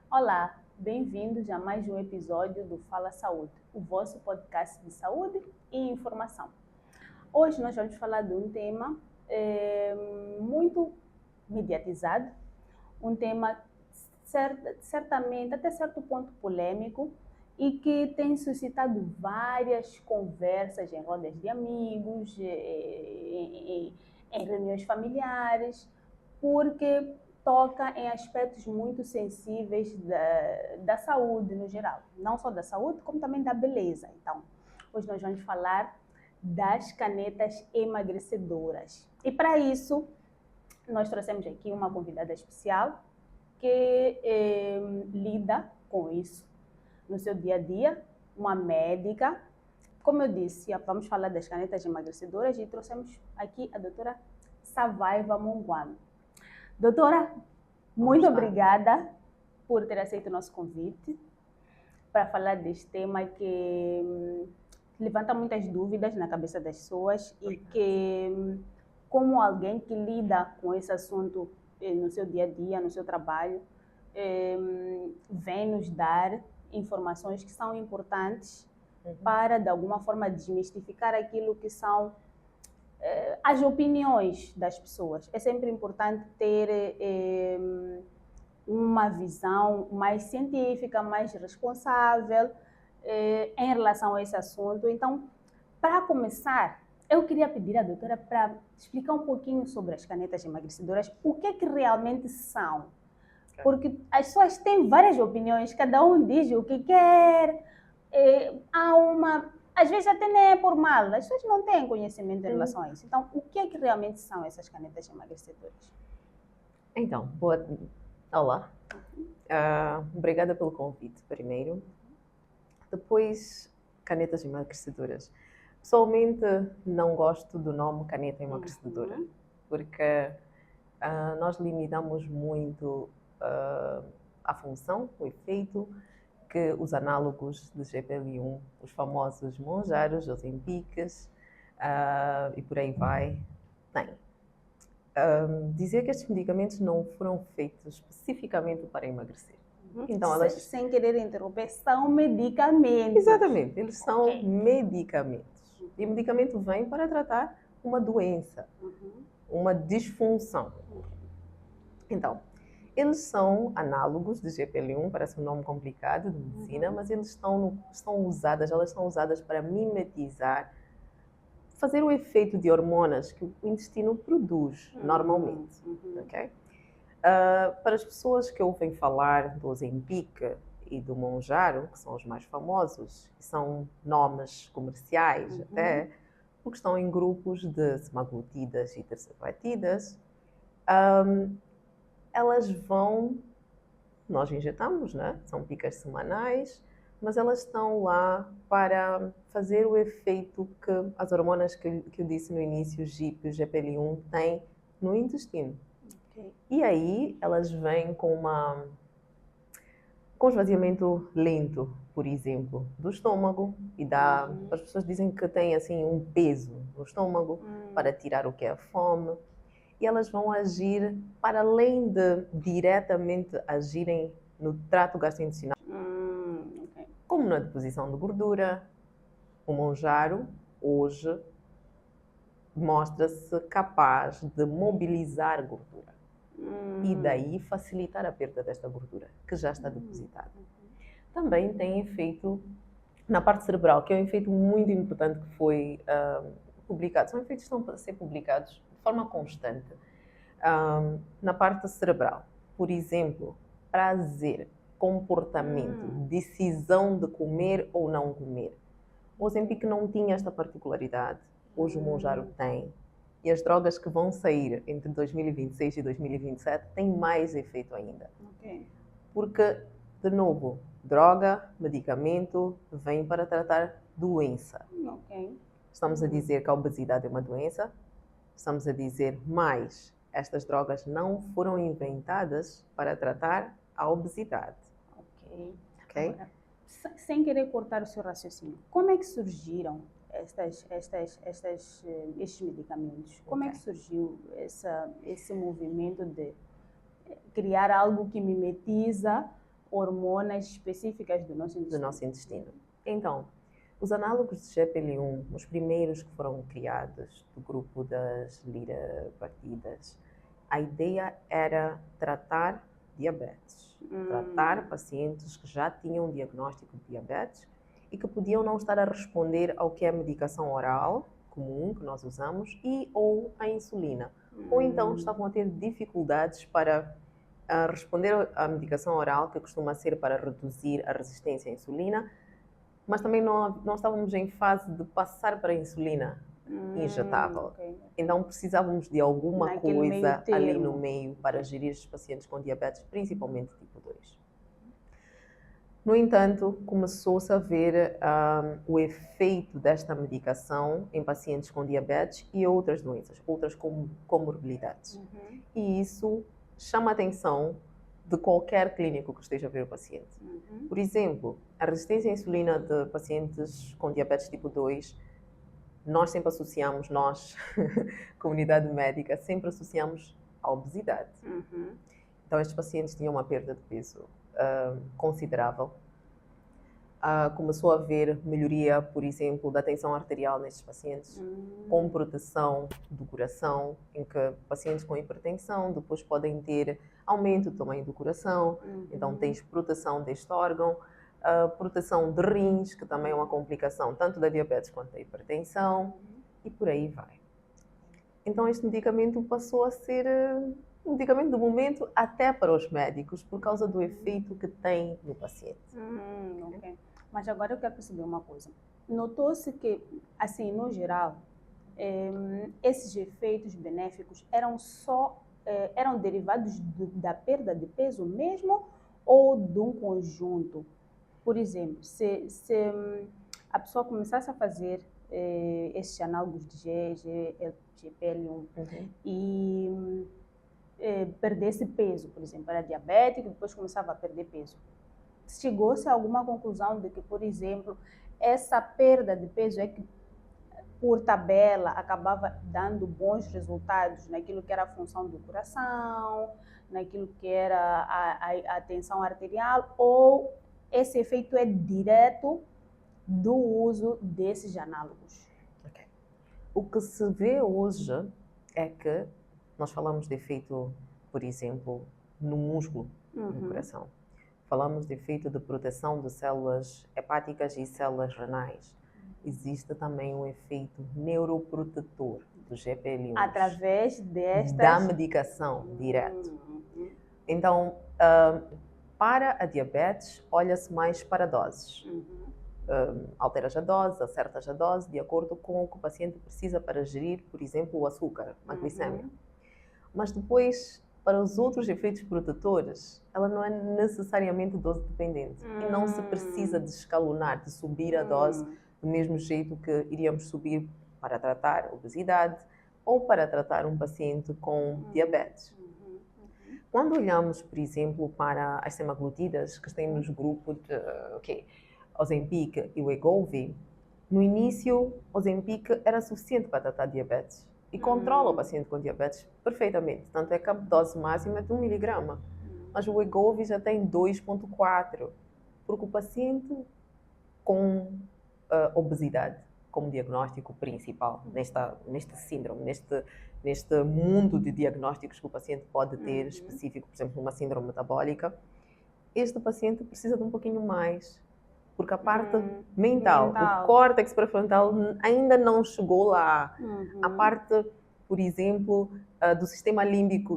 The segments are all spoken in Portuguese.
Olá, bem-vindos a mais um episódio do Fala Saúde, o vosso podcast de saúde e informação. Hoje nós vamos falar de um tema muito mediatizado, um tema certamente até certo ponto polêmico e que tem suscitado várias conversas em rodas de amigos, em reuniões familiares, porque toca em aspectos muito sensíveis da saúde no geral. Não só da saúde, como também da beleza. Então, hoje nós vamos falar das canetas emagrecedoras. E para isso, nós trouxemos aqui uma convidada especial que lida com isso no seu dia a dia, uma médica. Como eu disse, vamos falar das canetas emagrecedoras e trouxemos aqui a doutora Savaiva Mungwami. Doutora, muito obrigada por ter aceito o nosso convite para falar deste tema que levanta muitas dúvidas na cabeça das pessoas e que, como alguém que lida com esse assunto no seu dia a dia, no seu trabalho, vem nos dar informações que são importantes para, de alguma forma, desmistificar aquilo que são as opiniões das pessoas. É sempre importante ter uma visão mais científica, mais responsável em relação a esse assunto. Então, para começar, eu queria pedir à doutora para explicar um pouquinho sobre as canetas emagrecedoras, o que é que realmente são. Porque as pessoas têm várias opiniões, cada um diz o que quer, às vezes até nem é por mal, as pessoas não têm conhecimento em relação a isso. Então, o que é que realmente são essas canetas emagrecedoras? Então, olá. Obrigada pelo convite, primeiro. Depois, canetas emagrecedoras. Pessoalmente, não gosto do nome caneta emagrecedora, porque nós limitamos muito a função, o efeito que os análogos de GLP-1, os famosos Mounjaros, Ozempics e por aí vai, têm. Dizer que estes medicamentos não foram feitos especificamente para emagrecer. Então, sem querer interromper, são medicamentos. Exatamente, eles são medicamentos. E o medicamento vem para tratar uma doença, uma disfunção. Então, eles são análogos de GLP-1, parece um nome complicado de medicina, mas eles elas são usadas para mimetizar, fazer o efeito de hormonas que o intestino produz normalmente. Okay? Para as pessoas que ouvem falar do Ozempic e do Mounjaro, que são os mais famosos, que são nomes comerciais até, porque estão em grupos de semaglutidas e tercepletidas, nós injetamos, né? São picas semanais, mas elas estão lá para fazer o efeito que as hormonas que eu disse no início, GIP e GLP-1, têm no intestino. E aí elas vêm com esvaziamento lento, por exemplo, do estômago, e as pessoas dizem que tem assim um peso no estômago para tirar o que é a fome. E elas vão agir, para além de diretamente agirem no trato gastrointestinal, como na deposição de gordura. O Mounjaro, hoje, mostra-se capaz de mobilizar gordura e daí facilitar a perda desta gordura, que já está depositada. Também tem efeito na parte cerebral, que é um efeito muito importante que foi publicado. São efeitos que estão a ser publicados de forma constante na parte cerebral. Por exemplo, prazer, comportamento, decisão de comer ou não comer. O Ozempic não tinha esta particularidade, hoje o Mounjaro tem. E as drogas que vão sair entre 2026 e 2027 têm mais efeito ainda. Porque, de novo, droga, medicamento, vem para tratar doença. Estamos a dizer que a obesidade é uma doença, estamos a dizer mais, estas drogas não foram inventadas para tratar à obesidade. Ok. Ok? Agora, sem querer cortar o seu raciocínio, como é que surgiram estes medicamentos? Como é que surgiu esse movimento de criar algo que mimetiza hormonas específicas do nosso intestino? Então, os análogos de GPL-1, os primeiros que foram criados do grupo das lirapartidas, a ideia era tratar diabetes. Tratar pacientes que já tinham diagnóstico de diabetes e que podiam não estar a responder ao que é a medicação oral comum que nós usamos e ou a insulina. Ou então estavam a ter dificuldades para responder à medicação oral, que costuma ser para reduzir a resistência à insulina, mas também não estávamos em fase de passar para a insulina injetável. Okay. Então precisávamos de alguma Naquele coisa ali no termo. meio para gerir os pacientes com diabetes, principalmente tipo 2. No entanto, começou-se a ver o efeito desta medicação em pacientes com diabetes e outras doenças, outras comorbilidades. E isso chama a atenção de qualquer clínico que esteja a ver o paciente. Por exemplo, a resistência à insulina de pacientes com diabetes tipo 2, nós sempre associamos, comunidade médica, sempre associamos à obesidade. Então, estes pacientes tinham uma perda de peso considerável. Começou a haver melhoria, por exemplo, da tensão arterial nestes pacientes, com proteção do coração, em que pacientes com hipertensão depois podem ter aumento do tamanho do coração, então tens proteção deste órgão, proteção de rins, que também é uma complicação tanto da diabetes quanto da hipertensão, e por aí vai. Então este medicamento passou a ser um medicamento do momento até para os médicos, por causa do efeito que tem no paciente. Okay. Mas agora eu quero perceber uma coisa. Notou-se que, assim, no geral, esses efeitos benéficos eram derivados da perda de peso mesmo ou de um conjunto? Por exemplo, se a pessoa começasse a fazer esses análogos de GPL-1 e perdesse peso, por exemplo, era diabético e depois começava a perder peso. Chegou-se a alguma conclusão de que, por exemplo, essa perda de peso é que, por tabela, acabava dando bons resultados naquilo que era a função do coração, naquilo que era a tensão arterial, ou esse efeito é direto do uso desses análogos? Okay. O que se vê hoje é que nós falamos de efeito, por exemplo, no músculo, no coração. Falamos de efeito de proteção de células hepáticas e células renais. Existe também um efeito neuroprotetor do GPL-1. Através da medicação direto. Então, para a diabetes, olha-se mais para doses. Alteras a dose, acertas a dose, de acordo com o que o paciente precisa para gerir, por exemplo, o açúcar, a glicemia. Mas depois, para os outros efeitos protetores, ela não é necessariamente dose dependente. E não se precisa de escalonar, de subir a dose do mesmo jeito que iríamos subir para tratar obesidade ou para tratar um paciente com diabetes. Quando olhamos, por exemplo, para as semaglutidas que têm nos grupos de Ozempic e Wegovy, no início, Ozempic era suficiente para tratar diabetes e controla o paciente com diabetes perfeitamente. Tanto é que a dose máxima é de 1 miligrama. Mas o Wegovy já tem 2,4, porque o paciente com obesidade como diagnóstico principal neste síndrome, neste mundo de diagnósticos que o paciente pode ter específico, por exemplo, uma síndrome metabólica, este paciente precisa de um pouquinho mais, porque a parte mental, o córtex pré-frontal ainda não chegou lá. A parte, por exemplo, do sistema límbico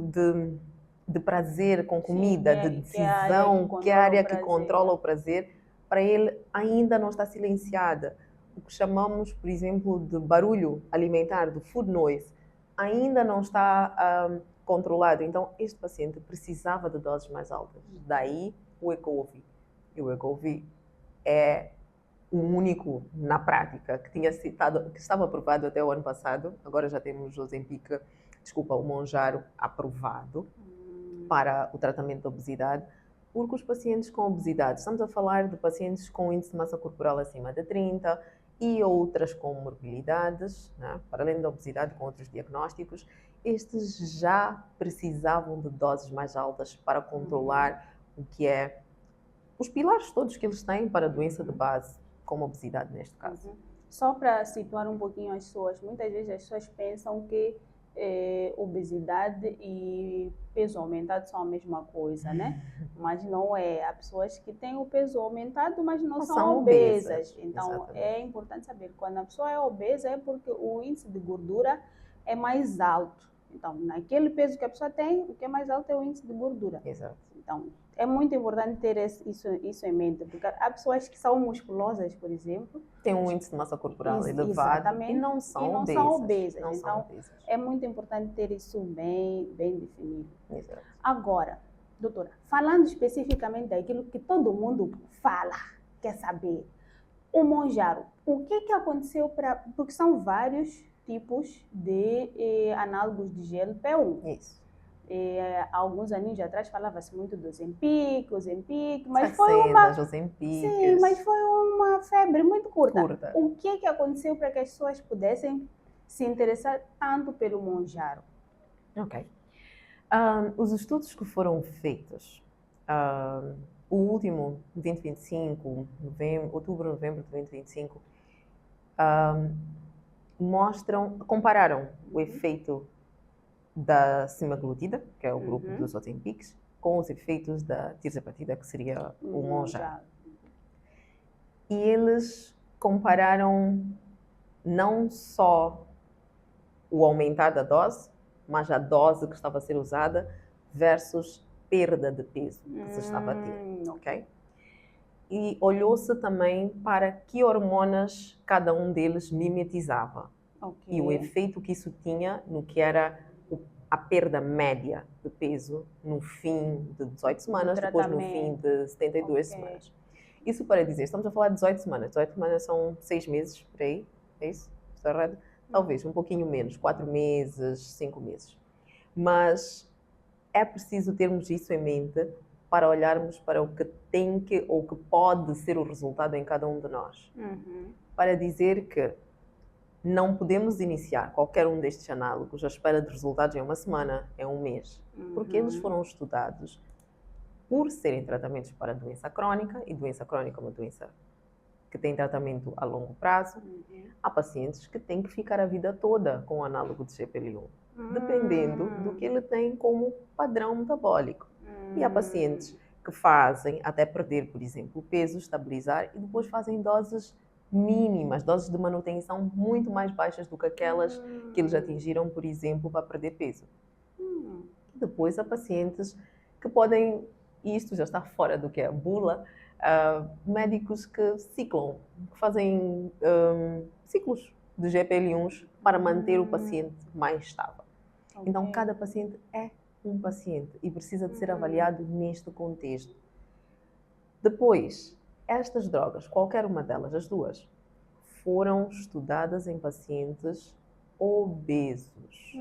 de prazer com comida, de decisão, que é a área que controla o prazer, para ele ainda não está silenciada. O que chamamos, por exemplo, de barulho alimentar, do food noise, ainda não está controlado. Então, este paciente precisava de doses mais altas. Daí o Wegovy. E o Wegovy é o único, na prática, que estava aprovado até o ano passado. Agora já temos o Mounjaro aprovado para o tratamento da obesidade. Porque os pacientes com obesidade, estamos a falar de pacientes com índice de massa corporal acima de 30 e outras comorbilidades, né? Para além da obesidade, com outros diagnósticos, estes já precisavam de doses mais altas para controlar o que é os pilares todos que eles têm para a doença de base, como a obesidade neste caso. Só para situar um pouquinho as pessoas, muitas vezes as pessoas pensam que obesidade e peso aumentado são a mesma coisa, né? Mas não é. Há pessoas que têm o peso aumentado, mas não são obesas. Então, exatamente, é importante saber que quando a pessoa é obesa é porque o índice de gordura é mais alto. Então, naquele peso que a pessoa tem, o que é mais alto é o índice de gordura. Exato. Então, é muito importante ter isso em mente, porque há pessoas que são musculosas, por exemplo, têm um índice de massa corporal elevado e não são obesas. Então, é muito importante ter isso bem definido. Exato. Agora, doutora, falando especificamente daquilo que todo mundo fala, quer saber, o Mounjaro, o que aconteceu porque são vários tipos de análogos de GLP-1. Isso. Há alguns aninhos atrás falava-se muito do Ozempic, mas Sim, mas foi uma febre muito curta. O que aconteceu para que as pessoas pudessem se interessar tanto pelo Mounjaro? Ok. Os estudos que foram feitos, o último, 2025, outubro, novembro de 2025, compararam o efeito da semaglutida, que é o grupo dos Ozempics, com os efeitos da tirzepatida, que seria o Mounjaro. E eles compararam não só o aumentar da dose, mas a dose que estava a ser usada versus perda de peso que se estava a ter. Okay? E olhou-se também para que hormonas cada um deles mimetizava. Okay. E o efeito que isso tinha no que era a perda média de peso no fim de 18 semanas, depois no fim de 72 semanas. Isso para dizer, estamos a falar de 18 semanas. 18 semanas são 6 meses, por aí, é isso? Estou errado? Talvez, um pouquinho menos, 4 meses, 5 meses. Mas é preciso termos isso em mente para olharmos para o que tem que, ou que pode ser o resultado em cada um de nós. Para dizer que não podemos iniciar qualquer um destes análogos à espera de resultados em uma semana, em um mês, porque eles foram estudados por serem tratamentos para doença crónica, e doença crónica é uma doença que tem tratamento a longo prazo. Há pacientes que têm que ficar a vida toda com o análogo de GLP-1, dependendo do que ele tem como padrão metabólico. E há pacientes que fazem até perder, por exemplo, o peso, estabilizar, e depois fazem doses mínimas, doses de manutenção muito mais baixas do que aquelas que eles atingiram, por exemplo, para perder peso. Depois há pacientes que podem, e isto já está fora do que é a bula, médicos que ciclam, que fazem ciclos de GLP-1s para manter o paciente mais estável. Okay. Então, cada paciente é um paciente e precisa de ser avaliado neste contexto. Depois, estas drogas, qualquer uma delas, as duas, foram estudadas em pacientes obesos,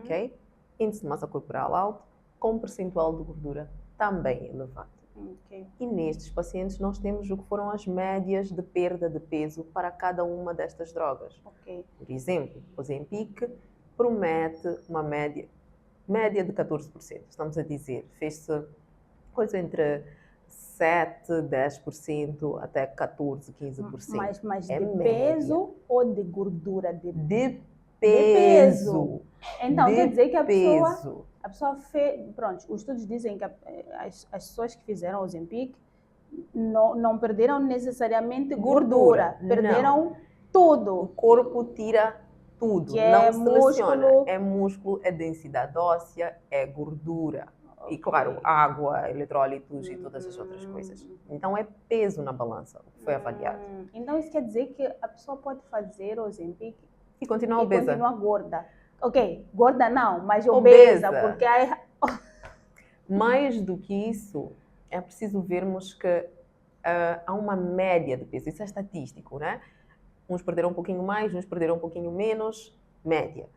ok? Índice de massa corporal alto, com percentual de gordura também elevado. Okay. E nestes pacientes nós temos o que foram as médias de perda de peso para cada uma destas drogas. Okay. Por exemplo, o Ozempic promete uma média de 14%. Estamos a dizer, fez-se coisa entre 7%, 10% até 14%, 15%. Mas de peso ou de gordura? De peso. Então, quer dizer que a pessoa fez... Pronto, os estudos dizem que as pessoas que fizeram o Ozempic não perderam necessariamente gordura. Perderam tudo. O corpo tira tudo. Que não é seleciona. Músculo. É músculo, é densidade óssea, é gordura. E, claro, água, eletrólitos e todas as outras coisas. Então, é peso na balança, o que foi avaliado. Então, isso quer dizer que a pessoa pode fazer o Ozempic e continuar obesa. E continuar gorda. Ok, gorda não, mas obesa. Porque aí... Mais do que isso, é preciso vermos que há uma média de peso. Isso é estatístico, né? Uns perderam um pouquinho mais, uns perderam um pouquinho menos, média.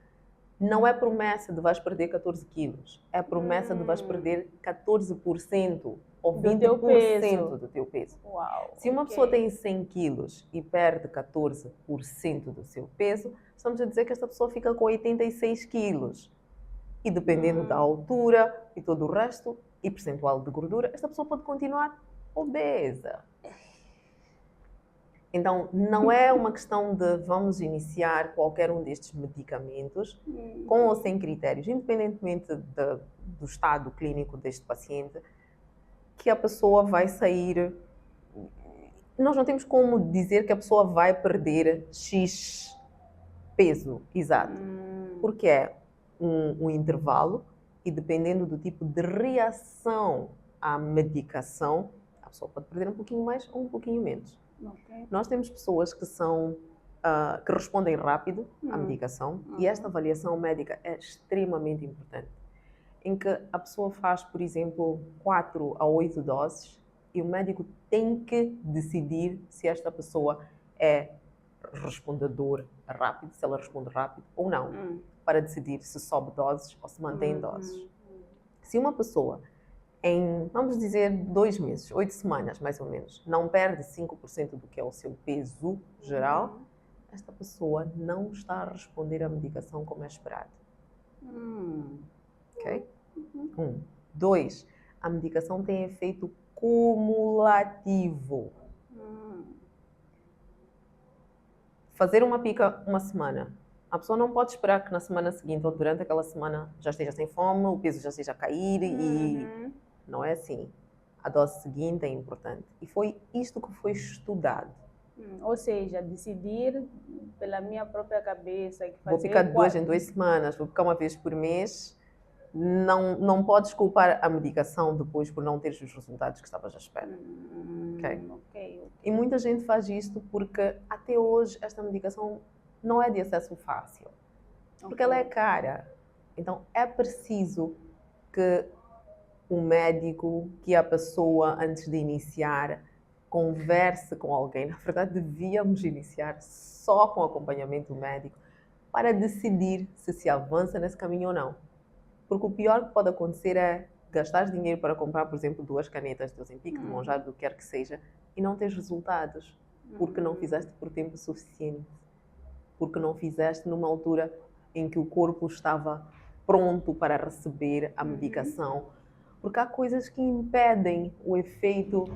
Não é promessa de vais perder 14 quilos, é promessa de vais perder 14% ou do teu 20% peso. do teu peso. Uau, Se uma ok. pessoa tem 100 quilos e perde 14% do seu peso, estamos a dizer que esta pessoa fica com 86 quilos. E dependendo da altura e todo o resto, e percentual de gordura, esta pessoa pode continuar obesa. Então, não é uma questão de vamos iniciar qualquer um destes medicamentos com ou sem critérios, independentemente do estado clínico deste paciente, que a pessoa vai sair. Nós não temos como dizer que a pessoa vai perder X peso, exato, porque é um intervalo e dependendo do tipo de reação à medicação, a pessoa pode perder um pouquinho mais ou um pouquinho menos. Okay. Nós temos pessoas que são que respondem rápido à medicação e esta avaliação médica é extremamente importante, em que a pessoa faz, por exemplo, 4 a 8 doses e o médico tem que decidir se esta pessoa é respondedor rápido, se ela responde rápido ou não, para decidir se sobe doses ou se mantém doses. Se uma pessoa em, vamos dizer, 2 meses, 8 semanas mais ou menos, não perde 5% do que é o seu peso geral, esta pessoa não está a responder à medicação como é esperado. Ok? 1. 2. A medicação tem efeito cumulativo. Fazer uma pica uma semana. A pessoa não pode esperar que na semana seguinte ou durante aquela semana já esteja sem fome, o peso já esteja a cair e não é assim. A dose seguinte é importante. E foi isto que foi estudado. Ou seja, decidir pela minha própria cabeça. Que fazer vou picar de 2 em 2 semanas, vou picar uma vez por mês. Não podes culpar a medicação depois por não teres os resultados que estavas à espera. Okay? E muita gente faz isto porque até hoje esta medicação não é de acesso fácil. Porque ela é cara. Então é preciso que o médico, que a pessoa antes de iniciar converse com alguém. Na verdade devíamos iniciar só com acompanhamento médico para decidir se avança nesse caminho ou não. Porque o pior que pode acontecer é gastar dinheiro para comprar, por exemplo, 2 canetas de Ozempic, de Mounjaro, do que quer que seja, e não ter resultados, porque não fizeste por tempo suficiente, porque não fizeste numa altura em que o corpo estava pronto para receber a medicação, porque há coisas que impedem o efeito,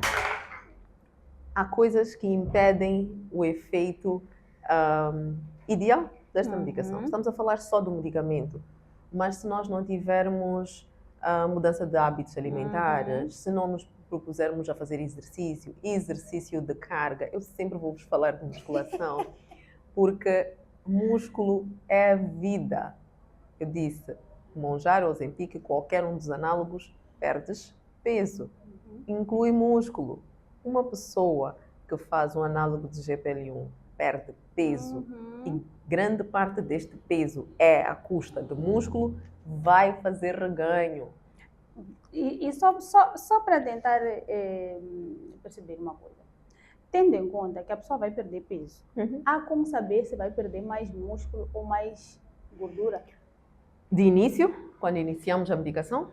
ideal desta medicação. Estamos a falar só do medicamento. Mas se nós não tivermos mudança de hábitos alimentares, se não nos propusermos a fazer exercício de carga, eu sempre vou-vos falar de musculação, porque músculo é vida. Eu disse, Mounjaro, Ozempic, qualquer um dos análogos, perdes peso, inclui músculo. Uma pessoa que faz um análogo de GLP-1 perde peso e grande parte deste peso é à custa do músculo, vai fazer reganho. E só para tentar perceber uma coisa. Tendo em conta que a pessoa vai perder peso, há como saber se vai perder mais músculo ou mais gordura? De início, quando iniciamos a medicação,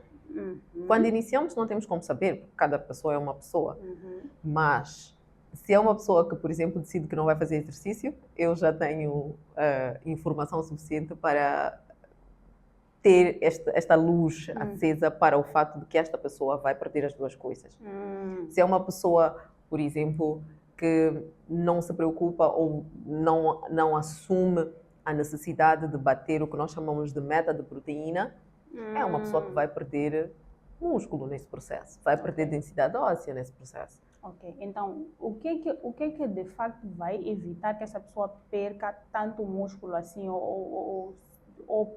quando iniciamos não temos como saber, porque cada pessoa é uma pessoa. Mas se é uma pessoa que, por exemplo, decide que não vai fazer exercício, eu já tenho informação suficiente para ter esta luz acesa para o fato de que esta pessoa vai perder as duas coisas. Se é uma pessoa, por exemplo, que não se preocupa ou não assume a necessidade de bater o que nós chamamos de meta de proteína, é uma pessoa que vai perder músculo nesse processo, vai perder densidade óssea nesse processo. Ok, então o que de facto vai evitar que essa pessoa perca tanto músculo assim ou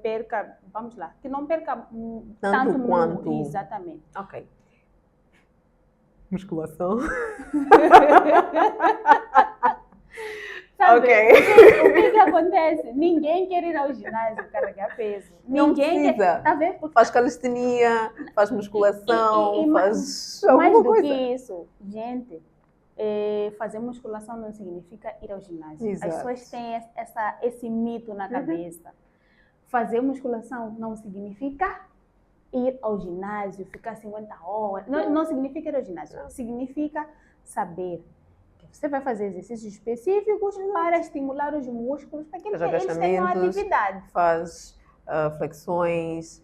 perca, vamos lá, que não perca tanto quanto... Exatamente. Ok. Musculação. Sabe, ok. O que acontece? Ninguém quer ir ao ginásio carregar peso. Não Ninguém precisa. Tá vendo? Porque... Faz calistenia, faz musculação, faz mais alguma do coisa. que isso, gente, fazer musculação não significa ir ao ginásio. Exato. As pessoas têm esse mito na cabeça. Fazer musculação não significa ir ao ginásio, ficar 50 horas. Não significa ir ao ginásio, significa saber que você vai fazer exercícios específicos para estimular os músculos, para que eles tenham atividade. Faz flexões,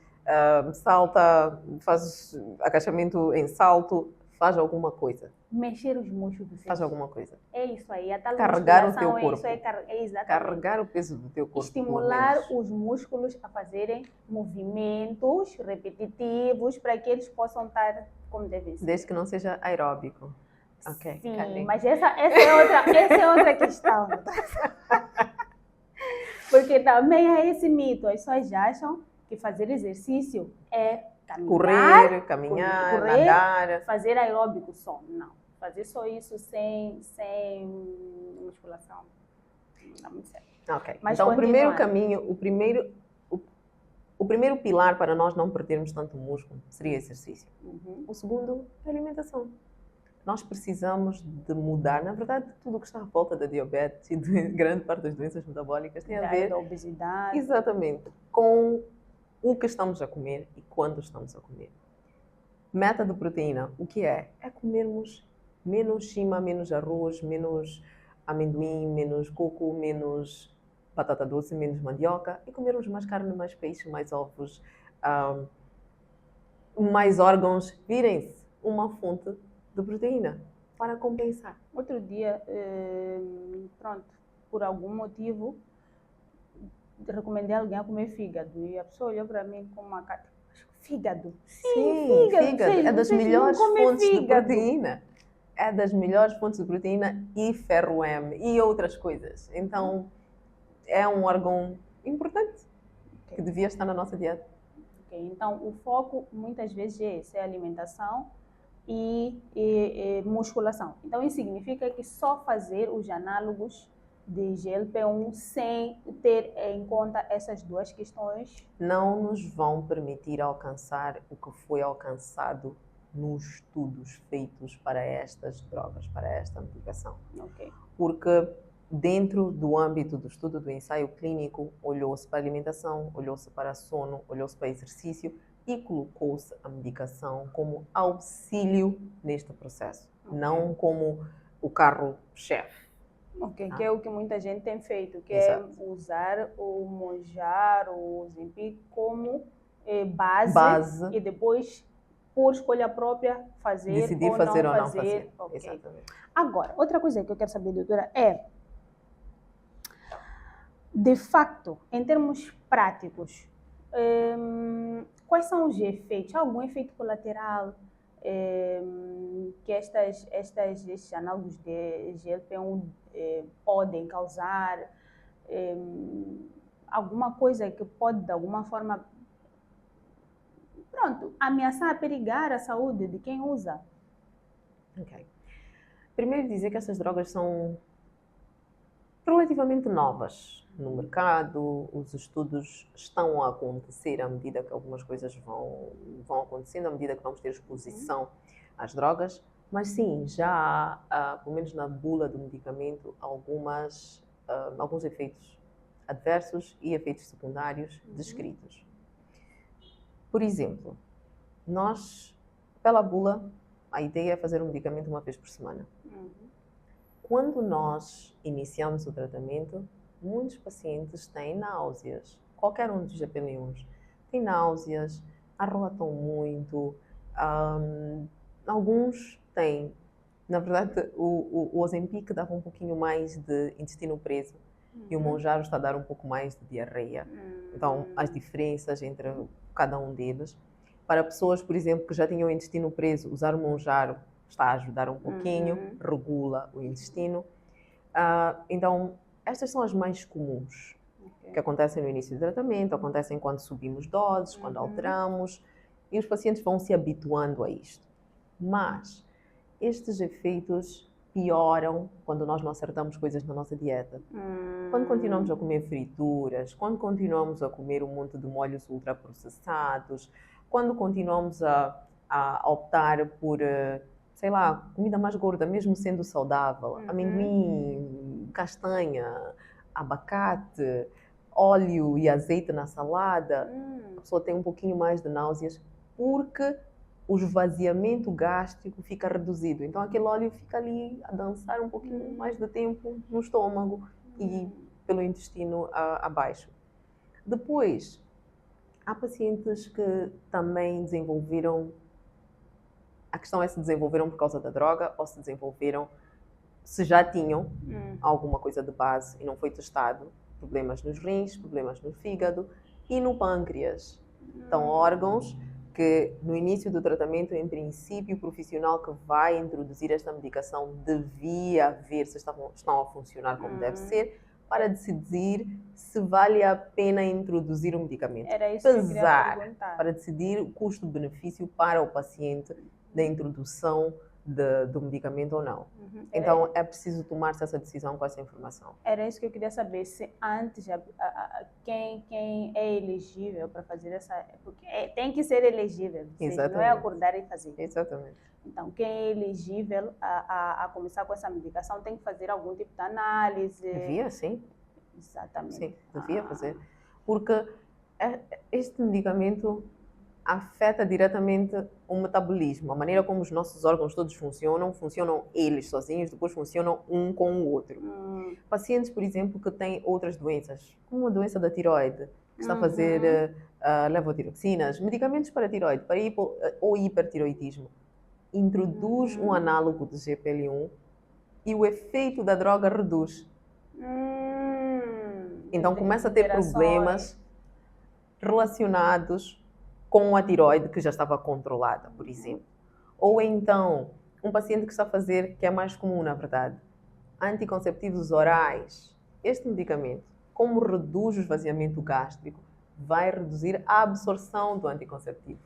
salta, faz agachamento em salto, faz alguma coisa. Mexer os músculos. Faz alguma coisa. É isso aí. A tal carregar o teu corpo. Isso aí, exatamente. Carregar o peso do teu corpo. Estimular os músculos a fazerem movimentos repetitivos para que eles possam estar como deve ser. Desde que não seja aeróbico. Okay. Sim, mas essa é outra questão. Porque também há esse mito. As pessoas acham que fazer exercício é caminhar, nadar. Fazer aeróbico só. Não. Fazer só isso sem musculação. Não muito certo. Ok. Mas então, o primeiro caminho, o primeiro pilar para nós não perdermos tanto músculo seria exercício. O segundo é alimentação. Nós precisamos de mudar, na verdade, tudo o que está à volta da diabetes e de grande parte das doenças metabólicas tem a ver... Da obesidade. Exatamente. Com o que estamos a comer e quando estamos a comer. Meta de proteína, o que é? É comermos menos shima, menos arroz, menos amendoim, menos coco, menos batata doce, menos mandioca e comermos mais carne, mais peixe, mais ovos, mais órgãos. Virem-se uma fonte de proteína para compensar. Outro dia, por algum motivo, recomendei a alguém a comer fígado e a pessoa olhou para mim com uma cara, fígado? Sim, fígado. É das melhores fontes de proteína. É das melhores fontes de proteína e ferro M e outras coisas. Então, é um órgão importante que devia estar na nossa dieta. Okay. Então, o foco muitas vezes é esse, é alimentação e musculação. Então, isso significa que só fazer os análogos de GLP-1 sem ter em conta essas duas questões não nos vão permitir alcançar o que foi alcançado nos estudos feitos para estas drogas, para esta medicação. Okay. Porque dentro do âmbito do estudo do ensaio clínico, olhou-se para a alimentação, olhou-se para sono, olhou-se para exercício e colocou-se a medicação como auxílio neste processo, não como o carro-chefe. Okay, que é o que muita gente tem feito, que Exato. É usar o Mounjaro, o Ozempic como base e depois, por escolha própria, decidir ou fazer não ou fazer. não fazer. Okay. Exatamente. Agora, outra coisa que eu quero saber, doutora, é, de facto, em termos práticos, quais são os efeitos? Há algum efeito colateral que estes análogos de GLP-1 podem causar? Alguma coisa que pode, de alguma forma, ameaçar, perigar a saúde de quem usa? Ok. Primeiro dizer que essas drogas são relativamente novas no mercado, os estudos estão a acontecer à medida que algumas coisas vão acontecendo, à medida que vamos ter exposição às drogas, mas sim, já há, pelo menos na bula do medicamento, alguns efeitos adversos e efeitos secundários descritos. Por exemplo, nós, pela bula, a ideia é fazer um medicamento uma vez por semana. Quando nós iniciamos o tratamento, muitos pacientes têm náuseas. Qualquer um dos GLP-1s tem náuseas, arrotam muito. Alguns têm. Na verdade, o Ozempic dava um pouquinho mais de intestino preso e o Mounjaro está a dar um pouco mais de diarreia. Então, as diferenças entre cada um deles. Para pessoas, por exemplo, que já tinham o intestino preso, usar o Mounjaro está a ajudar um pouquinho, regula o intestino. Então, estas são as mais comuns, que acontecem no início do tratamento, acontecem quando subimos doses, quando alteramos, e os pacientes vão se habituando a isto. Mas estes efeitos pioram quando nós não acertamos coisas na nossa dieta. Quando continuamos a comer frituras, quando continuamos a comer um monte de molhos ultraprocessados, quando continuamos a optar por sei lá, comida mais gorda, mesmo sendo saudável, amendoim, castanha, abacate, óleo e azeite na salada, a pessoa tem um pouquinho mais de náuseas, porque o esvaziamento gástrico fica reduzido. Então aquele óleo fica ali a dançar um pouquinho mais de tempo no estômago e pelo intestino abaixo. Depois, há pacientes que também desenvolveram, a questão é se desenvolveram por causa da droga ou se desenvolveram, se já tinham alguma coisa de base e não foi testado, problemas nos rins, problemas no fígado e no pâncreas. Então, órgãos que no início do tratamento, em princípio, o profissional que vai introduzir esta medicação devia ver se estão a funcionar como deve ser, para decidir se vale a pena introduzir o medicamento. Era isso que eu queria perguntar. Para decidir o custo-benefício para o paciente da introdução do medicamento ou não. Então, é preciso tomar-se essa decisão com essa informação. Era isso que eu queria saber, se antes quem é elegível para fazer essa... Porque tem que ser elegível, não é acordar e fazer. Exatamente. Então, quem é elegível a começar com essa medicação tem que fazer algum tipo de análise. Devia, sim. Exatamente. Sim, devia fazer. Porque este medicamento afeta diretamente o metabolismo, a maneira como os nossos órgãos todos funcionam eles sozinhos, depois funcionam um com o outro. Pacientes, por exemplo, que têm outras doenças, como a doença da tiroide, que está a fazer levotiroxinas, medicamentos para tiroide, ou hipertiroidismo, introduz um análogo de GPL1 e o efeito da droga reduz. Então começa a ter problemas relacionados com a tiroide que já estava controlada, por exemplo. Ou então, um paciente que está a fazer, que é mais comum na verdade, anticonceptivos orais. Este medicamento, como reduz o esvaziamento gástrico, vai reduzir a absorção do anticonceptivo.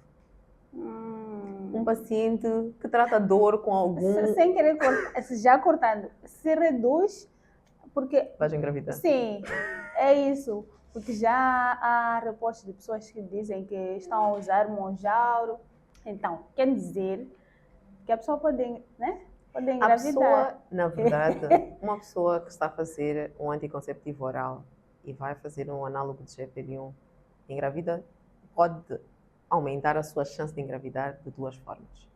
Um paciente que trata dor com algum... Sem querer, já cortando, se reduz porque... Vais engravidar. Sim, é isso. Porque já há reportes de pessoas que dizem que estão a usar Mounjaro. Então, quer dizer que a pessoa pode, né? Pode engravidar. A pessoa, na verdade, uma pessoa que está a fazer um anticonceptivo oral e vai fazer um análogo de GPL1 engravida, pode aumentar a sua chance de engravidar de duas formas.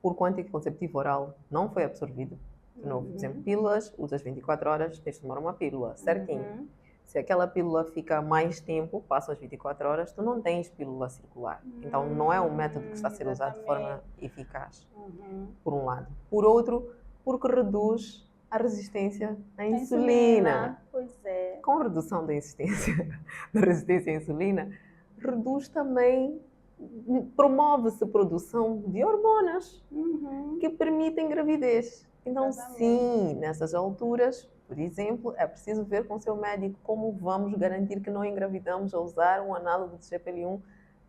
Porque o anticonceptivo oral não foi absorvido. De novo, por exemplo, pílulas, usas 24 horas, tens de tomar uma pílula certinho. Se aquela pílula fica mais tempo, passam as 24 horas, tu não tens pílula circular. Então, não é um método que está a ser usado de forma eficaz, por um lado. Por outro, porque reduz a resistência à insulina. Pois é. Com redução da resistência à insulina, reduz também, promove-se a produção de hormonas que permitem gravidez. Então, sim, nessas alturas, por exemplo, é preciso ver com o seu médico como vamos garantir que não engravidamos ao usar um análogo de GPL1,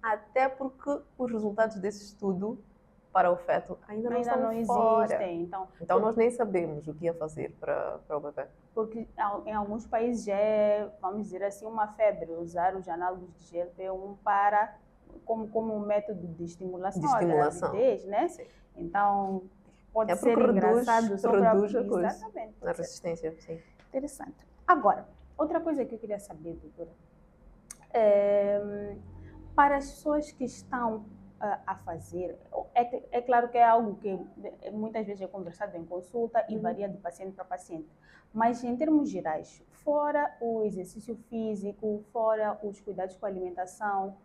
até porque os resultados desse estudo para o feto ainda não existem. Então nós nem sabemos o que ia fazer para o bebê. Porque em alguns países já é, vamos dizer assim, uma febre usar os análogos de GLP-1 como um método de estimulação à gravidez, né? Sim. Então, pode ser engraçado só para... Reduz a coisa. Exatamente. A resistência, sim. Interessante. Agora, outra coisa que eu queria saber, doutora, para as pessoas que estão a fazer, é claro que é algo que muitas vezes é conversado em consulta e varia de paciente para paciente, mas em termos gerais, fora o exercício físico, fora os cuidados com a alimentação,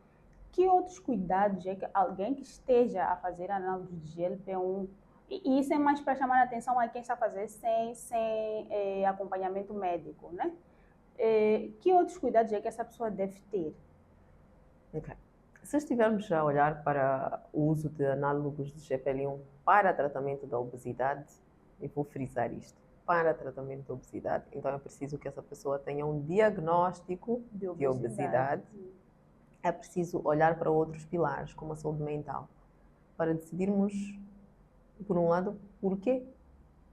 que outros cuidados é que alguém que esteja a fazer análise de GLP-1, e isso é mais para chamar a atenção a quem está a fazer sem acompanhamento médico, né? Que outros cuidados é que essa pessoa deve ter? Ok. Se estivermos a olhar para o uso de análogos de GPL1 para tratamento da obesidade, eu vou frisar isto, para tratamento da obesidade, então é preciso que essa pessoa tenha um diagnóstico de obesidade. É preciso olhar para outros pilares, como a saúde mental, para decidirmos, por um lado, porquê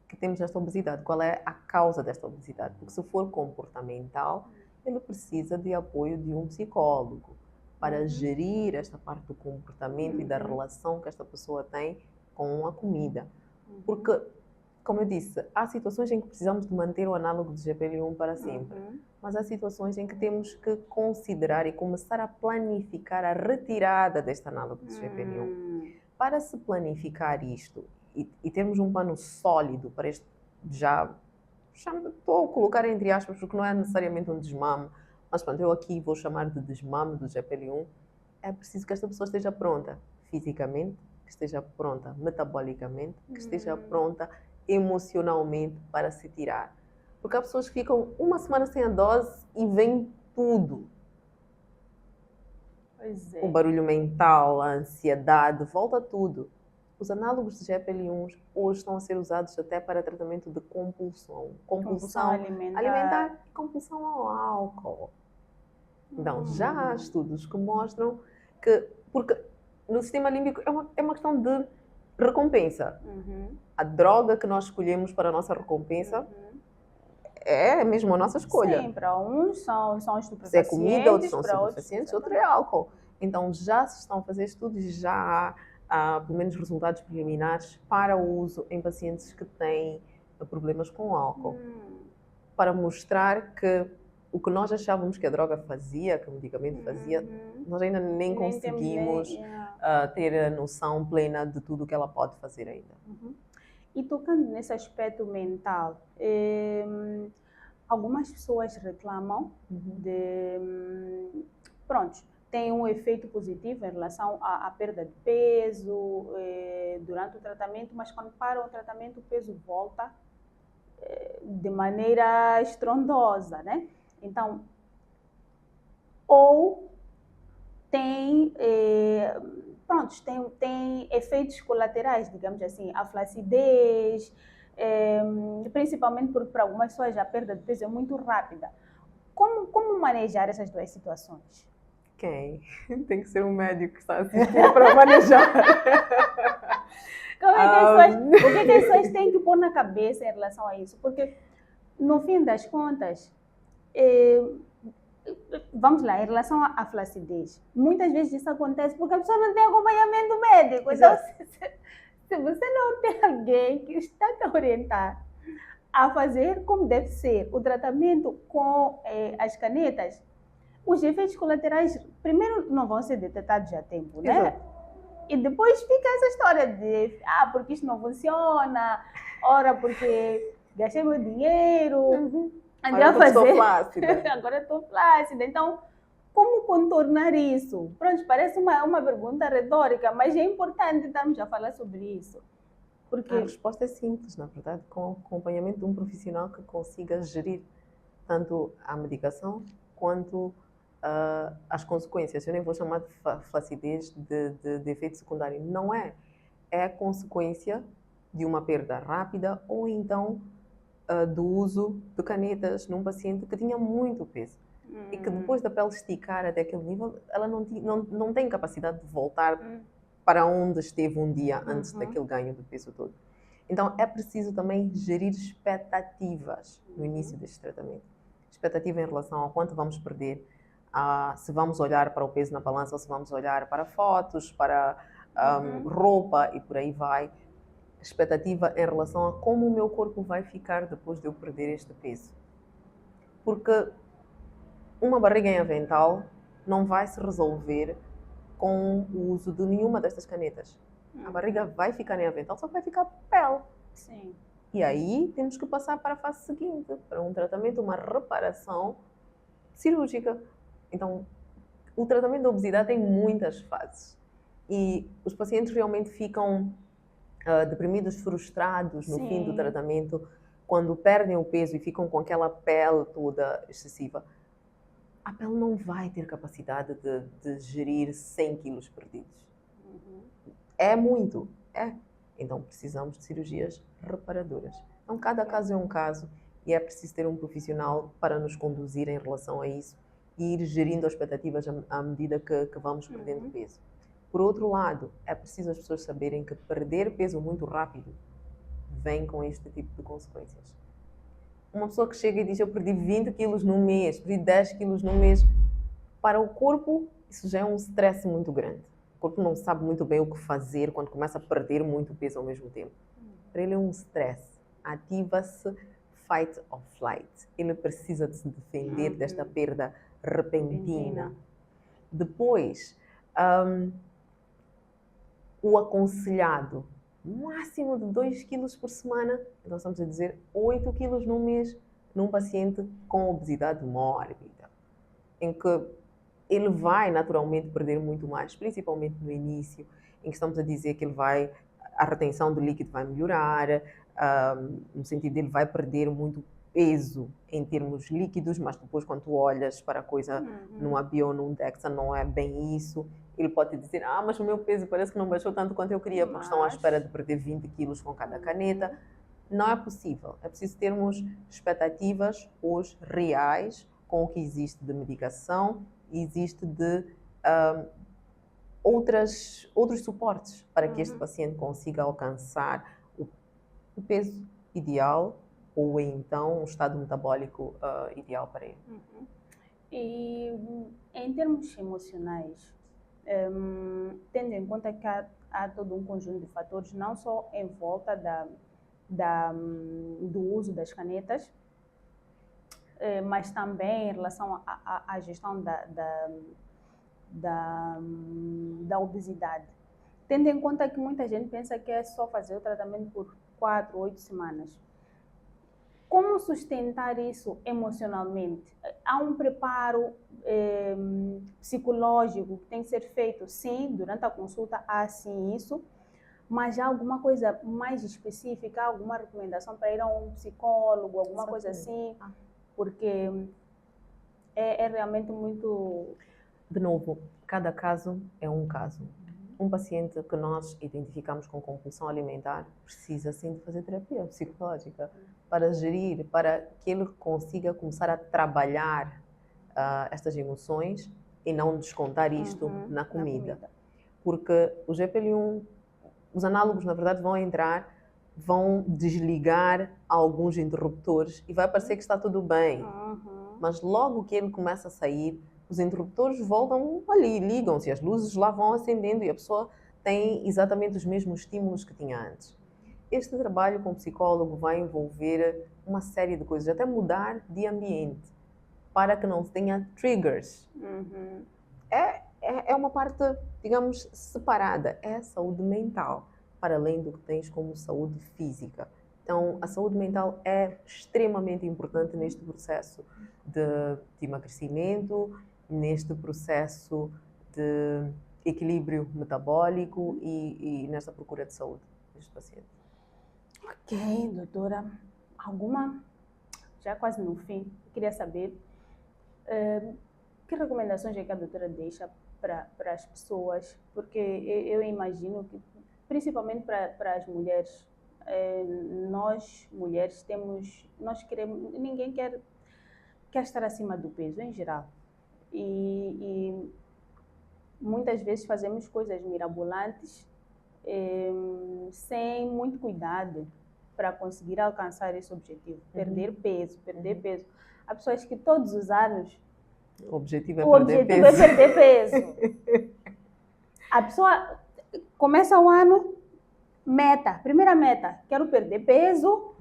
que temos esta obesidade, qual é a causa desta obesidade. Porque se for comportamental, ele precisa de apoio de um psicólogo para gerir esta parte do comportamento e da relação que esta pessoa tem com a comida. Porque como eu disse, há situações em que precisamos de manter o análogo de GPL1 para sempre. Mas há situações em que temos que considerar e começar a planificar a retirada deste análogo de GPL1. Para se planificar isto e termos um plano sólido para este, estou a colocar entre aspas, porque não é necessariamente um desmame, mas pronto, eu aqui vou chamar de desmame do GPL1, é preciso que esta pessoa esteja pronta fisicamente, que esteja pronta metabolicamente, que esteja pronta emocionalmente para se tirar. Porque há pessoas que ficam uma semana sem a dose e vem tudo. Pois é. O barulho mental, a ansiedade, volta tudo. Os análogos de GLP-1 hoje estão a ser usados até para tratamento de compulsão alimentar e compulsão ao álcool. Então, já há estudos que mostram que, porque no sistema límbico é uma questão de recompensa. A droga que nós escolhemos para a nossa recompensa é mesmo a nossa escolha. Sim, para uns são estupefacientes, é comida, outros são para estupefacientes, outro é álcool. Então já se estão a fazer estudos e já há pelo menos resultados preliminares para o uso em pacientes que têm problemas com álcool. Para mostrar que o que nós achávamos que a droga fazia, que o medicamento fazia, nós ainda nem conseguimos ter a noção plena de tudo o que ela pode fazer ainda. E tocando nesse aspecto mental, algumas pessoas reclamam de... Pronto, tem um efeito positivo em relação à perda de peso durante o tratamento, mas quando para o tratamento o peso volta de maneira estrondosa, né? Então, ou tem... tem efeitos colaterais, digamos assim, a flacidez, principalmente porque para algumas pessoas a perda de peso é muito rápida. Como manejar essas duas situações? Quem? Tem que ser um médico que está a assistir para manejar. O que as pessoas têm que pôr na cabeça em relação a isso? Porque, no fim das contas, vamos lá, em relação à flacidez, muitas vezes isso acontece porque a pessoa não tem acompanhamento médico. Exato. Então, se você não tem alguém que está a orientar a fazer como deve ser o tratamento com as canetas, os efeitos colaterais, primeiro, não vão ser detectados a tempo, né? Exato. E depois fica essa história de, porque isto não funciona, ora porque gastei meu dinheiro, andei a fazer. Estou flácida. Agora estou flácida. Então, como contornar isso? Pronto, parece uma pergunta retórica, mas é importante estarmos a falar sobre isso. Porque a resposta é simples, na verdade, com o acompanhamento de um profissional que consiga gerir tanto a medicação quanto as consequências. Eu nem vou chamar de flacidez de efeito secundário. Não é. É a consequência de uma perda rápida ou então do uso de canetas num paciente que tinha muito peso. E que depois da pele esticar até aquele nível, ela não tem capacidade de voltar para onde esteve um dia antes daquele ganho de peso todo. Então é preciso também gerir expectativas no início deste tratamento. Expectativa em relação a quanto vamos perder, se vamos olhar para o peso na balança ou se vamos olhar para fotos, para roupa e por aí vai. Expectativa em relação a como o meu corpo vai ficar depois de eu perder este peso. Porque uma barriga em avental não vai se resolver com o uso de nenhuma destas canetas. A barriga vai ficar em avental, só vai ficar pele. Sim. E aí temos que passar para a fase seguinte, para um tratamento, uma reparação cirúrgica. Então, o tratamento da obesidade tem muitas fases. E os pacientes realmente ficam deprimidos, frustrados no fim do tratamento, quando perdem o peso e ficam com aquela pele toda excessiva. A pele não vai ter capacidade de gerir 100 quilos perdidos. É muito, é. Então precisamos de cirurgias reparadoras. Então cada caso é um caso e é preciso ter um profissional para nos conduzir em relação a isso e ir gerindo as expectativas à medida que vamos perdendo peso. Por outro lado, é preciso as pessoas saberem que perder peso muito rápido vem com este tipo de consequências. Uma pessoa que chega e diz, eu perdi 20 quilos num mês, perdi 10 quilos num mês, para o corpo isso já é um stress muito grande. O corpo não sabe muito bem o que fazer quando começa a perder muito peso ao mesmo tempo. Para ele é um stress. ativa-se fight or flight. Ele precisa de se defender desta perda repentina. Depois, o aconselhado, máximo de 2 quilos por semana, nós estamos a dizer 8 quilos no mês, num paciente com obesidade mórbida, em que ele vai naturalmente perder muito mais, principalmente no início, em que estamos a dizer que a retenção do líquido vai melhorar, no sentido de ele vai perder muito peso em termos líquidos, mas depois quando tu olhas para a coisa num Abion, num Dexa, não é bem isso. Ele pode dizer, mas o meu peso parece que não baixou tanto quanto eu queria, porque estão à espera de perder 20 quilos com cada caneta. Não é possível. É preciso termos expectativas hoje reais com o que existe de medicação e existe de outros suportes para que este paciente consiga alcançar o peso ideal ou então um estado metabólico ideal para ele. E em termos emocionais, tendo em conta que há todo um conjunto de fatores, não só em volta do uso das canetas, mas também em relação à gestão da obesidade. Tendo em conta que muita gente pensa que é só fazer o tratamento por 4, 8 semanas. Como sustentar isso emocionalmente? Há um preparo psicológico que tem que ser feito, sim, durante a consulta há sim isso, mas há alguma coisa mais específica, alguma recomendação para ir a um psicólogo, alguma coisa assim? Porque é realmente muito... De novo, cada caso é um caso. Um paciente que nós identificamos com compulsão alimentar precisa sim de fazer terapia psicológica para gerir, para que ele consiga começar a trabalhar estas emoções e não descontar isto na comida. Porque o GLP-1, os análogos na verdade vão desligar alguns interruptores e vai parecer que está tudo bem. Mas logo que ele começa a sair, os interruptores voltam ali, ligam-se, as luzes lá vão acendendo e a pessoa tem exatamente os mesmos estímulos que tinha antes. Este trabalho com o psicólogo vai envolver uma série de coisas, até mudar de ambiente, para que não tenha triggers. É uma parte, digamos, separada. É a saúde mental, para além do que tens como saúde física. Então, a saúde mental é extremamente importante neste processo de emagrecimento, neste processo de equilíbrio metabólico e nesta procura de saúde deste paciente. Ok, doutora. Já quase no fim, queria saber que recomendações é que a doutora deixa para as pessoas, porque eu imagino que, principalmente para as mulheres, nós mulheres ninguém quer estar acima do peso em geral. E muitas vezes fazemos coisas mirabolantes sem muito cuidado para conseguir alcançar esse objetivo, perder peso. Há pessoas que todos os anos o objetivo é perder peso. A pessoa começa o ano, primeira meta, quero perder peso,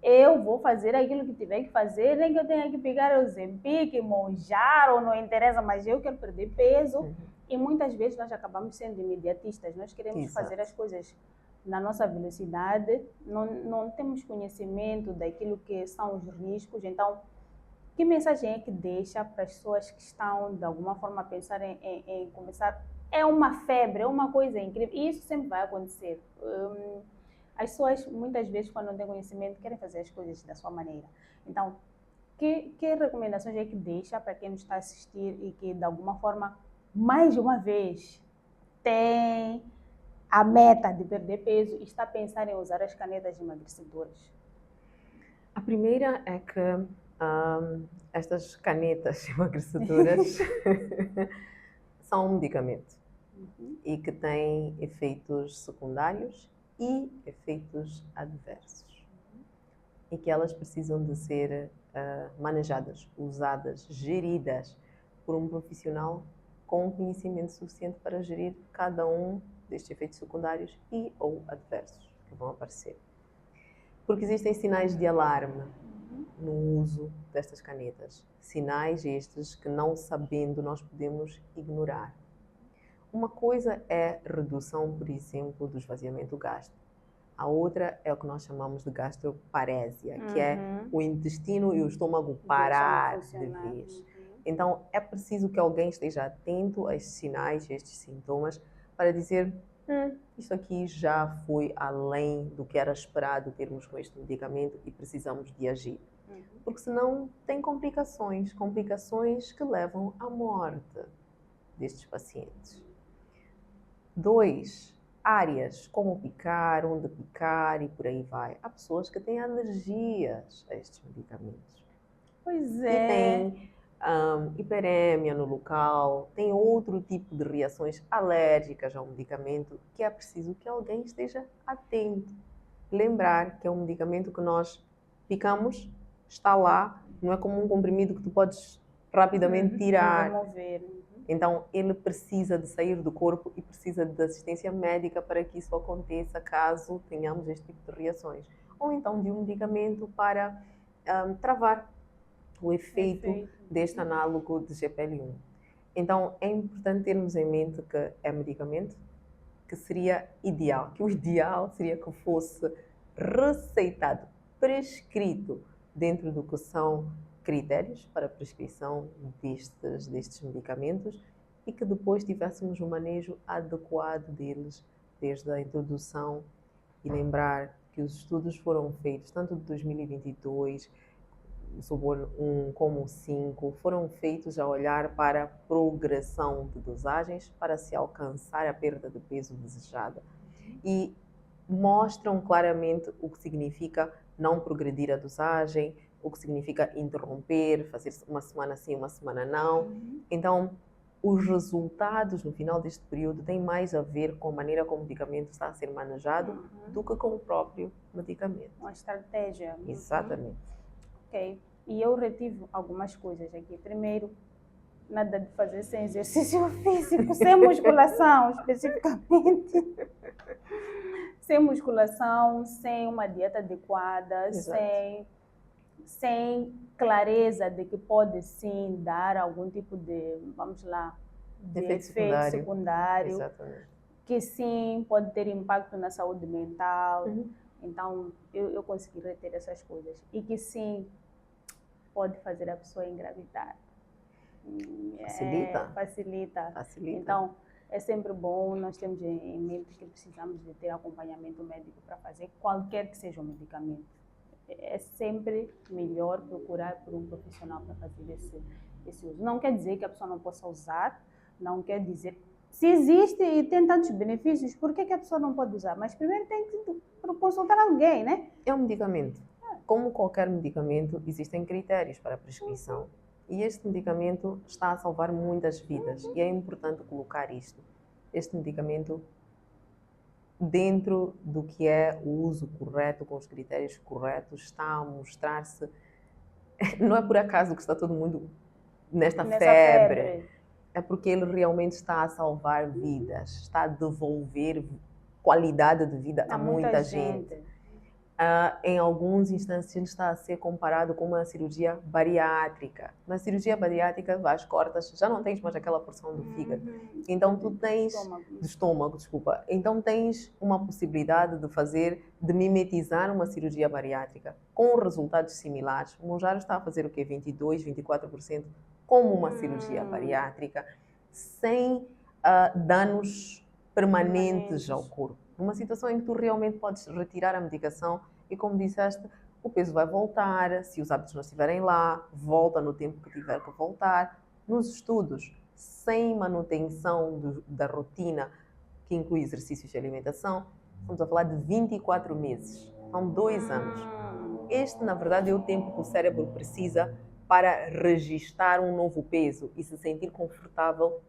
eu vou fazer aquilo que tiver que fazer, nem que eu tenha que pegar o Zempic, Monjaro, não interessa, mas eu quero perder peso. E muitas vezes nós acabamos sendo imediatistas, nós queremos fazer as coisas na nossa velocidade, não temos conhecimento daquilo que são os riscos. Então, que mensagem é que deixa para as pessoas que estão, de alguma forma, a pensar em começar? É uma febre, é uma coisa incrível, e isso sempre vai acontecer. As pessoas, muitas vezes, quando não têm conhecimento, querem fazer as coisas da sua maneira. Então, que recomendações é que deixa para quem nos está a assistir e que, de alguma forma, mais de uma vez, tem a meta de perder peso e está a pensar em usar as canetas emagrecedoras? A primeira é que estas canetas emagrecedoras são um medicamento e que têm efeitos secundários e efeitos adversos e que elas precisam de ser manejadas, usadas, geridas por um profissional com conhecimento suficiente para gerir cada um destes efeitos secundários e ou adversos que vão aparecer. Porque existem sinais de alarme no uso destas canetas. Sinais estes que, não sabendo, nós podemos ignorar. Uma coisa é redução, por exemplo, do esvaziamento gástrico. A outra é o que nós chamamos de gastroparesia, que é o intestino e o estômago parar de vez. Então, é preciso que alguém esteja atento a estes sinais, a estes sintomas, para dizer, isto aqui já foi além do que era esperado termos com este medicamento e precisamos de agir. Porque senão tem complicações que levam à morte destes pacientes. 2, áreas como picar, onde picar e por aí vai. Há pessoas que têm alergias a estes medicamentos. Pois E é. tem hiperémia no local, tem outro tipo de reações alérgicas ao medicamento que é preciso que alguém esteja atento. Lembrar que é um medicamento que nós picamos, está lá, não é como um comprimido que tu podes rapidamente tirar. Remover. Então, ele precisa de sair do corpo e precisa de assistência médica para que isso aconteça, caso tenhamos este tipo de reações. Ou então de um medicamento para travar o efeito deste análogo de GPL1. Então, é importante termos em mente que é medicamento que seria ideal, que o ideal seria que fosse receitado, prescrito, dentro do que são critérios para a prescrição destes medicamentos e que depois tivéssemos um manejo adequado deles, desde a introdução. E lembrar que os estudos foram feitos, tanto de 2022, sob o 1 como o 5, foram feitos a olhar para a progressão de dosagens para se alcançar a perda de peso desejada. E mostram claramente o que significa não progredir a dosagem, o que significa interromper, fazer uma semana sim, uma semana não. Então, os resultados no final deste período têm mais a ver com a maneira como o medicamento está a ser manejado do que com o próprio medicamento. Uma estratégia. Exatamente. Ok. E eu retive algumas coisas aqui. Primeiro, nada de fazer sem exercício físico, sem musculação especificamente. Sem musculação, sem uma dieta adequada, sem clareza de que pode sim dar algum tipo de, vamos lá, de efeito secundário. Exatamente. Que sim pode ter impacto na saúde mental. Então, eu consegui reter essas coisas. E que sim pode fazer a pessoa engravidar. Facilita. Então, é sempre bom, nós temos em mente que precisamos de ter acompanhamento médico para fazer qualquer que seja o medicamento. É sempre melhor procurar por um profissional para fazer esse uso. Não quer dizer que a pessoa não possa usar, não quer dizer... Se existe e tem tantos benefícios, por que a pessoa não pode usar? Mas primeiro tem que consultar alguém, né? É um medicamento. Como qualquer medicamento, existem critérios para a prescrição. E este medicamento está a salvar muitas vidas. E é importante colocar isto. Este medicamento, dentro do que é o uso correto, com os critérios corretos, está a mostrar-se... Não é por acaso que está todo mundo nesta febre. É porque ele realmente está a salvar vidas. Está a devolver qualidade de vida a muita gente. Em algumas instâncias ele está a ser comparado com uma cirurgia bariátrica. Na cirurgia bariátrica, vais, cortas, já não tens mais aquela porção do fígado. Então tu tens... Do estômago, desculpa. Então tens uma possibilidade de mimetizar uma cirurgia bariátrica com resultados similares. O Mounjaro está a fazer o quê? 22%, 24% como uma cirurgia bariátrica, sem danos permanentes ao corpo. Numa situação em que tu realmente podes retirar a medicação e, como disseste, o peso vai voltar, se os hábitos não estiverem lá, volta no tempo que tiver que voltar. Nos estudos, sem manutenção da rotina, que inclui exercícios de alimentação, estamos a falar de 24 meses, são 2 anos. Este, na verdade, é o tempo que o cérebro precisa para registar um novo peso e se sentir confortável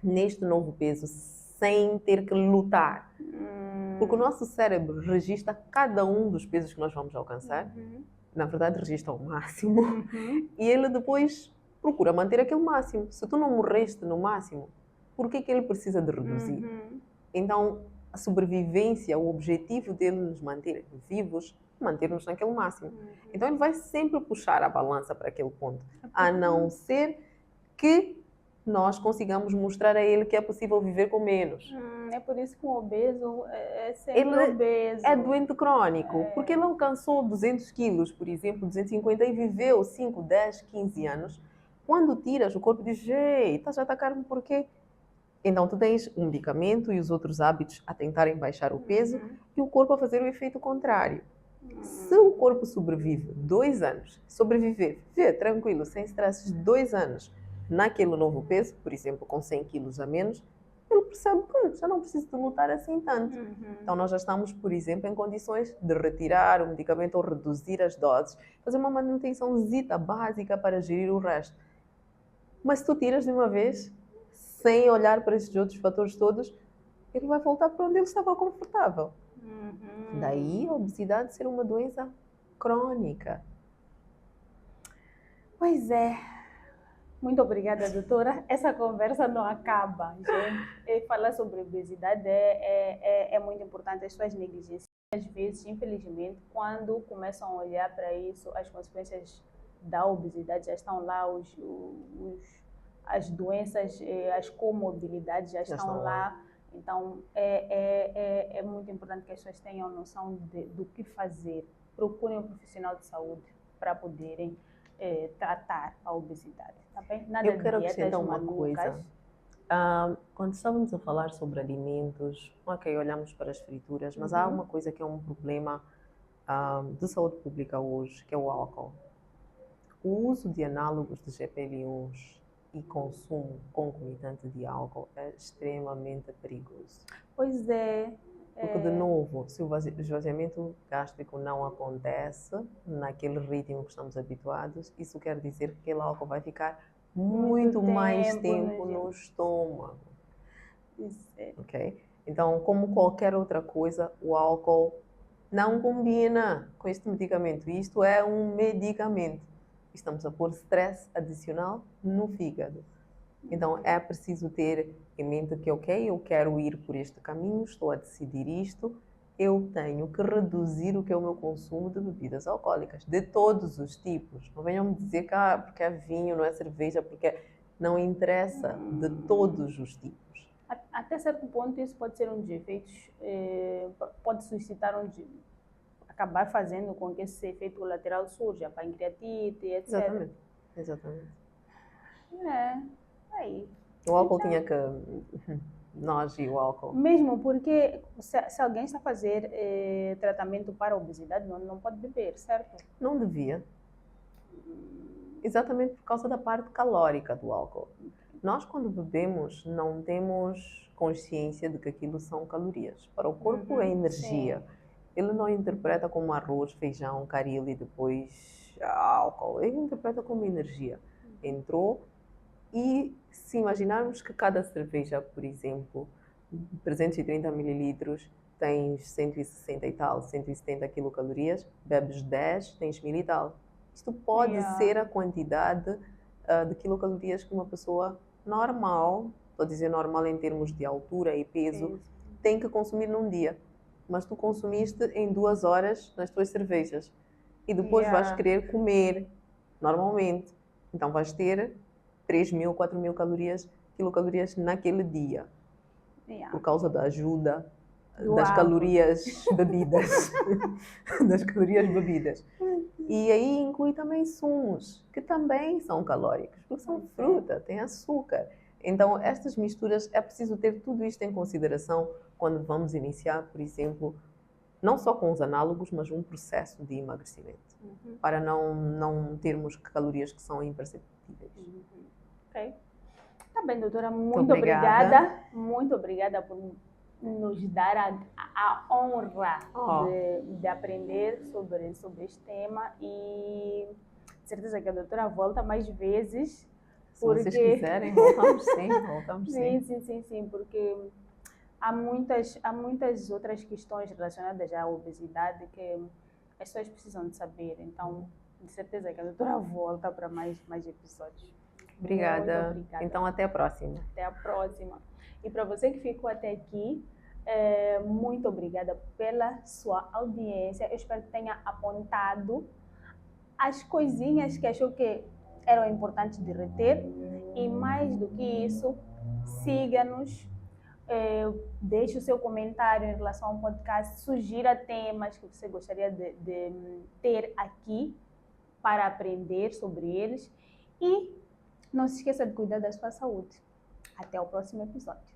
neste novo peso, sem ter que lutar. Porque o nosso cérebro registra cada um dos pesos que nós vamos alcançar. Na verdade, registra o máximo. E ele depois procura manter aquele máximo. Se tu não morreste no máximo, por que ele precisa de reduzir? Então, a sobrevivência, o objetivo dele nos manter vivos, manter-nos naquele máximo. Então ele vai sempre puxar a balança para aquele ponto, a não ser que nós consigamos mostrar a ele que é possível viver com menos. É por isso que o obeso é sempre Ele obeso. é doente crônico, porque ele alcançou 200 quilos, por exemplo, 250, e viveu 5, 10, 15 anos. Quando tiras, o corpo diz, ei, estás a atacar-me por quê? Então, tu tens um medicamento e os outros hábitos a tentarem baixar o peso e o corpo a fazer o efeito contrário. Se o corpo sobrevive 2 anos, viver tranquilo, sem stresses, 2 anos, naquele novo peso, por exemplo, com 100 quilos a menos, ele percebe que já não preciso de lutar assim tanto. Então, nós já estamos, por exemplo, em condições de retirar o medicamento ou reduzir as doses, fazer uma manutençãozita básica para gerir o resto. Mas se tu tiras de uma vez, sem olhar para esses outros fatores todos, ele vai voltar para onde ele estava confortável. Daí a obesidade ser uma doença crônica. Pois é. Muito obrigada, doutora. Essa conversa não acaba, gente. Falar sobre obesidade é muito importante. As pessoas negligenciam. Às vezes, infelizmente, quando começam a olhar para isso, as consequências da obesidade já estão lá, as doenças, as comorbidades já estão lá. Então, é muito importante que as pessoas tenham noção do que fazer. Procurem um profissional de saúde para poderem tratar a obesidade. Tá bem? Nada Eu quero de dietas acrescentar uma malucas. coisa. Quando estávamos a falar sobre alimentos, ok, olhamos para as frituras, mas há uma coisa que é um problema de saúde pública hoje, que é o álcool. O uso de análogos de GLP-1s e consumo concomitante de álcool é extremamente perigoso. Pois é. Porque, de novo, se o esvaziamento gástrico não acontece naquele ritmo que estamos habituados, isso quer dizer que aquele álcool vai ficar muito mais tempo no estômago. Isso é. Ok? Então, como qualquer outra coisa, o álcool não combina com este medicamento. Isto é um medicamento. Estamos a pôr stress adicional no fígado. Então, é preciso ter em mente que, ok, eu quero ir por este caminho, estou a decidir isto, eu tenho que reduzir o que é o meu consumo de bebidas alcoólicas, de todos os tipos. Não venham me dizer que porque é vinho, não é cerveja, porque não interessa, de todos os tipos. Até certo ponto, isso pode ser um dos efeitos, pode suscitar acabar fazendo com que esse efeito colateral surja, a pancreatite, etc. Exatamente. Aí. O álcool tinha que... Nós e o álcool. Mesmo porque se alguém está a fazer tratamento para a obesidade, não pode beber, certo? Não devia. Exatamente por causa da parte calórica do álcool. Nós, quando bebemos, não temos consciência de que aquilo são calorias. Para o corpo é energia. Sim. Ele não interpreta como arroz, feijão, caril e depois álcool. Ele interpreta como energia. Entrou e se imaginarmos que cada cerveja, por exemplo, 330 mililitros, tens 160 e tal, 170 quilocalorias, bebes 10, tens 1000 e tal. Isto pode ser a quantidade de quilocalorias que uma pessoa normal, estou a dizer normal em termos de altura e peso, tem que consumir num dia. Mas tu consumiste em 2 horas nas tuas cervejas. E depois vais querer comer normalmente. Então vais ter 3.000, 4.000 quilocalorias naquele dia. Por causa da ajuda das calorias bebidas. Das calorias bebidas. E aí inclui também sumos, que também são calóricos, porque são fruta, tem açúcar. Então, estas misturas, é preciso ter tudo isto em consideração quando vamos iniciar, por exemplo, não só com os análogos, mas um processo de emagrecimento, para não termos calorias que são imperceptíveis. Ok. Tá bem, doutora, muito obrigada. Muito obrigada por nos dar a honra de aprender sobre este tema e certeza que a doutora volta mais vezes. Se vocês quiserem, voltamos sim. Sim, porque há muitas outras questões relacionadas à obesidade que as pessoas precisam de saber. Então, de certeza que a doutora volta para mais episódios. Obrigada. Então, até a próxima. Até a próxima. E para você que ficou até aqui, Muito obrigada pela sua audiência. Eu espero que tenha apontado as coisinhas que achou que eram importantes de reter. E mais do que isso, siga-nos, deixe o seu comentário em relação ao podcast, sugira temas que você gostaria de ter aqui para aprender sobre eles. E não se esqueça de cuidar da sua saúde. Até o próximo episódio.